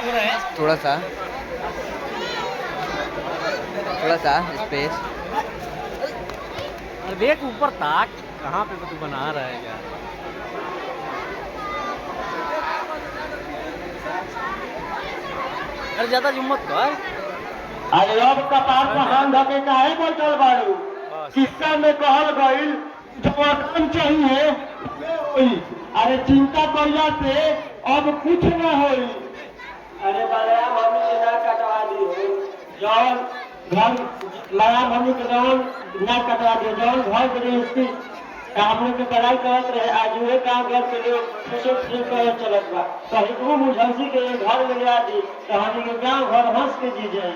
थोड़ा सा स्पेस। देख ऊपर ताक, कहाँ पे तू बना रहा है यार। अरे ज्यादा हिम्मत कर। अरे अब कपार पर हाथ धके काहे बैठल बाड़ू? किस्सा में कहल गईल जो वरदान चाहिए वे होई। अरे चिंता कइला से अब कुछ न होई। अरे बलया मम्मी के ना कटवा दियो जौन घर माया मम्मी के जौन ना कटवा दियो जौन घर के स्थिति हम लोग के पढ़ाई करत रहे आज उहे काम घर के लिए फिर कर चलत बा कहीं को मुझंसी के घर में ले दी तो हम के गांव घर हंस के जी जाए।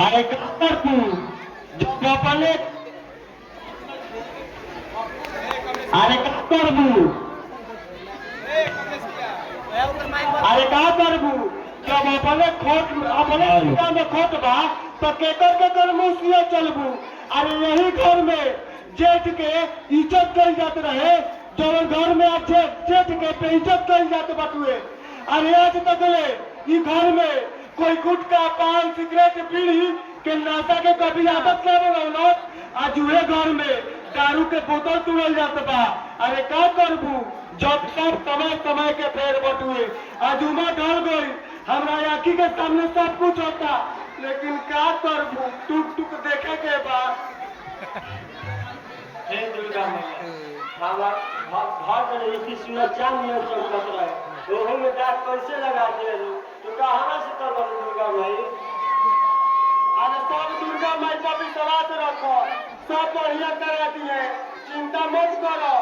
अरे कपर तू जो अपने अरे कपर तू अरे का करबू जब अपने खोट अपने सीधा में खोट बा तो केकर मुंह सिया चलबू। अरे यही घर में जेठ के इज्जत कल जात रहे जो घर में आज जेठ के पे इज्जत कल जाते बटुए। अरे आज तक ले ई घर में कोई गुटखा पान सिगरेट बीड़ी के नाशा के कभी आदत क्या बनौलो आज उहे घर में दारू के बोतल तुड़ल जात बा। अरे का करबू जब सब समय के फेर बटुए आज उमा ढल गई हमरा आँखी के सामने सब कुछ होता लेकिन का करबू टूक टूक देखे के बा। हे दुर्गा मैया घर में इतनी सुंदर चांद में चमकत रहे ओहो में दाग कैसे लगा दिए तो कहाँ से कर दुर्गा माई। अरे सब दुर्गा माई पर विश्वास रखो सब बढ़िया करा दिए चिंता मत करो।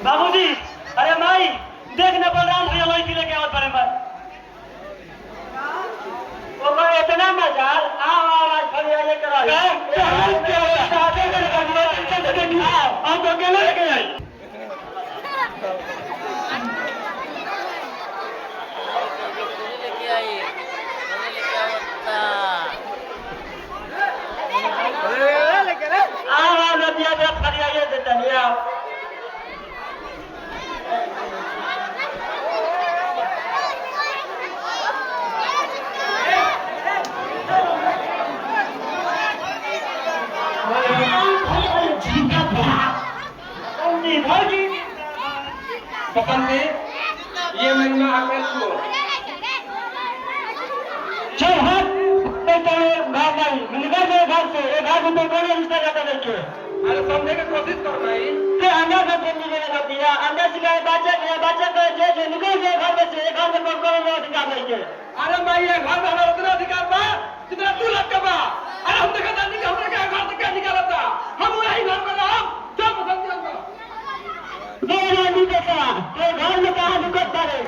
बाबूजी अरे माई देख न बलराम भैया लड़की लेके आवत बड़े पर ओकर इतना मजाल आवाज फरियाले करा हम तो अकेले लेके आई। आवाज दिया दे फरियाले देता नहीं आओ। ये महीना आकर छो चल हाथ पे चले भाग नहीं निकल गए घर से एक हाथ में कोई रिश्ता जाता नहीं के। अरे समझने की कोशिश कर रही ते अंदर से चलने के लिए दिया अंदर से गए बच्चे के जे निकल गए घर में से एक घर में कोई अधिकार नहीं के। अरे भाई ये घर में हमारा उतना अधिकार बा जितना तू लग का बा। अरे हम देखा था नहीं हमने क्या घर से क्या निकाला था हम वही घर में रहो जो पसंद किया नहीं देखा ये घर में कहाँ दिक्कत करे।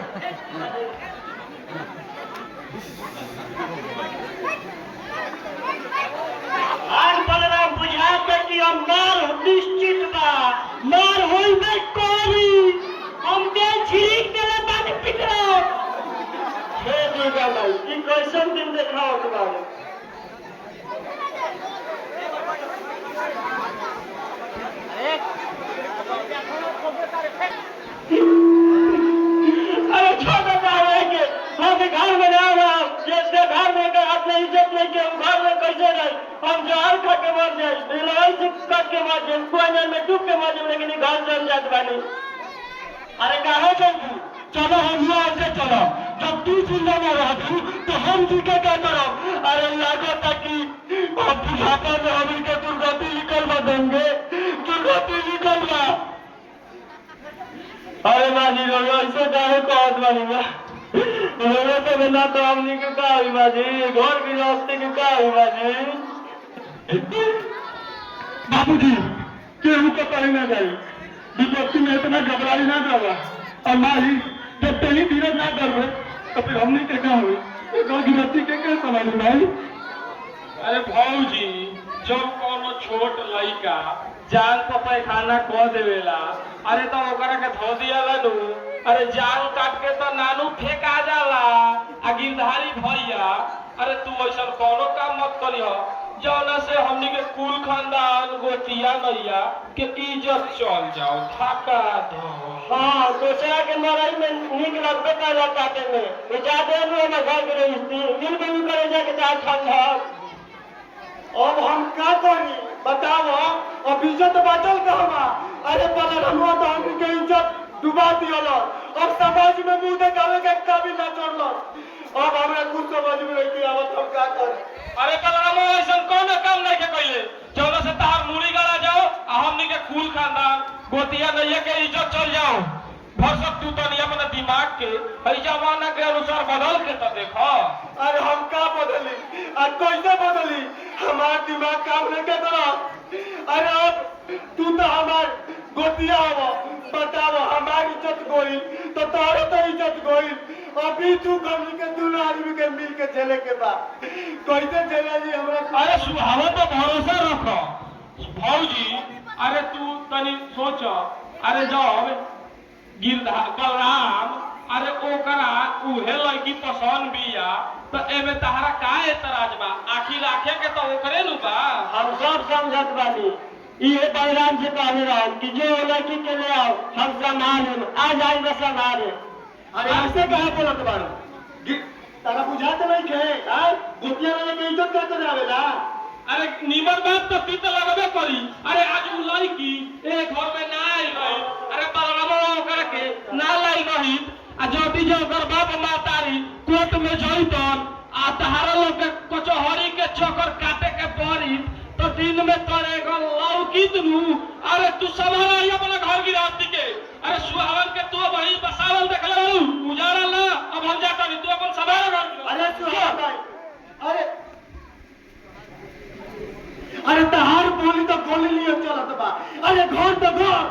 आज बलराम बुझा कि हम मार निश्चित बा मार होई में कोरी हम के छिरिक देले बानी पिटरा। हे दुर्गा माई ई कैसन दिन देखाओ तुम्हारे। अरे छोटा है कि हम घर में ना रहा जिसके घर में अपने इज्जत नहीं के घर में कैसे रहे हम जहर खा के मर जाए लड़ाई से कट के मर जाए कुआं में डूब के मर जाए लेकिन घर जम जात बानी। अरे कहाँ चलू चलो हम यहाँ से चलो जब तू जिंदा में रह तू तो हम जी के क्या करो। अरे लागत कि अब बुझाता में हम इनके दुर्गति निकल बा देंगे दुर्गति निकल बा। अरे माजी लोग ऐसे काहे कहत बानी बा रोने से बिना तो हमनी के का हुई बाजी घर की रास्ते के का हुई बाजी। बाबूजी केहू तो कहीं ना जाई विपत्ति में इतना घबराई ना जावा और माही जब तेरी धीरज ना करवे तो फिर हमनी के का हुई गिरती के समझ भाई। अरे भाऊजी जब कोनो छोट लड़का जान पर पैखाना कह देवेला। अरे तो ओकरा के धो दियाला नु। अरे जान काट के तो नानू फेंका जाला आ गिरधारी भैया। अरे तू ऐसा कोनो काम मत करियो जौना से हमनी के कुल खानदान गोतिया नैया के इज्जत चल जाओ ढाका दो। हाँ दूसरा के मरई में नीक लगबे कर काटे में ज्यादा में घर के रही मिल के करे जाके चाहे ठंडा। अब हम क्या करी बताओ अब इज्जत बचल कहवा। अरे पलरहुआ तो हमनी के इज्जत डुबा दियल। अब समाज में मुंह देखावे के काबिल ना छोड़ल। अब हमरा कुछ समझ में नहीं आवत हम क्या करें। अरे पलरहुआ ऐसा कौन काम नहीं के कइले जौना से तार मुड़ी गड़ा जाओ आ हमनी के कुल खानदान गोतिया नैया के इज्जत चल जाओ। भर सब तू तनी अपने दिमाग के हई जमाना के अनुसार बदल के तो देखो। अरे हम का बदली आ कैसे बदली हमार दिमाग काम नहीं के तरह। अरे अब तू तो हमार गोतिया हो बताओ हमारी इज्जत गोई तो तोरे तो इज्जत गोई। अभी तू हमनी के दोनों आदमी के मिल के चले के बाद कैसे चले जी हमरा। अरे सुहावा तो भरोसा रखो भौजी। अरे तू तनी सोच। अरे जब बलराम अरे ओकरा उहे लड़की पसंद बिया तो एमे तहरा का एतराज बा। आखिर आखे के तो ओकरे नु बा। हम सब समझत बानी ये बलराम से कहले रहो कि जो लड़की के ले आओ हम संभाल आ जाए बस संभाल। अरे ऐसे कहे बोलत बारो तारा बुझात नहीं के गोतिया वाले के इज्जत करते आवेला। अरे नीमन बात तो पीते लगबे करी। अरे आज उ लड़की एक घर में ना आई रही। अरे बलरामो ओकरा के ना लाई रही आ जोटी जो ओकर बाप मातारी कोर्ट में जइतन आ तहारा लोग के कचहरी के चक्कर काटे के पड़ी तो दिन में तोरे एगो लौकी दनु। अरे तू संभाल आई अपना घर गिरफ्ती के। अरे सुहावन के तू वही बसावल देख ले उजाड़ा ला। अब हम जाता नहीं तू अपन संभाल घर। अरे सुहावन भाई अरे अरे तहार बोली तो गोली लिए चलत बा। अरे घर तो घर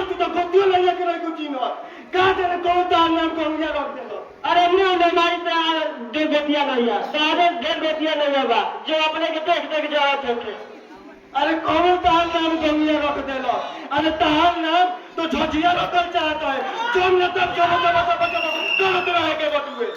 तू तो गोतियो लइया के रही कुछ न का तेरे कौन तार नाम कौनिया रख देलो। अरे हमने बीमारी पे दे बेटिया नैया सारे ढेर बेटिया नैया बा जो अपने के देख देख जात होके। अरे कौन तार नाम कौनिया रख देलो। अरे तार नाम तो झझिया रखल चाहता है जो न तब जो करत रहे के बटुए।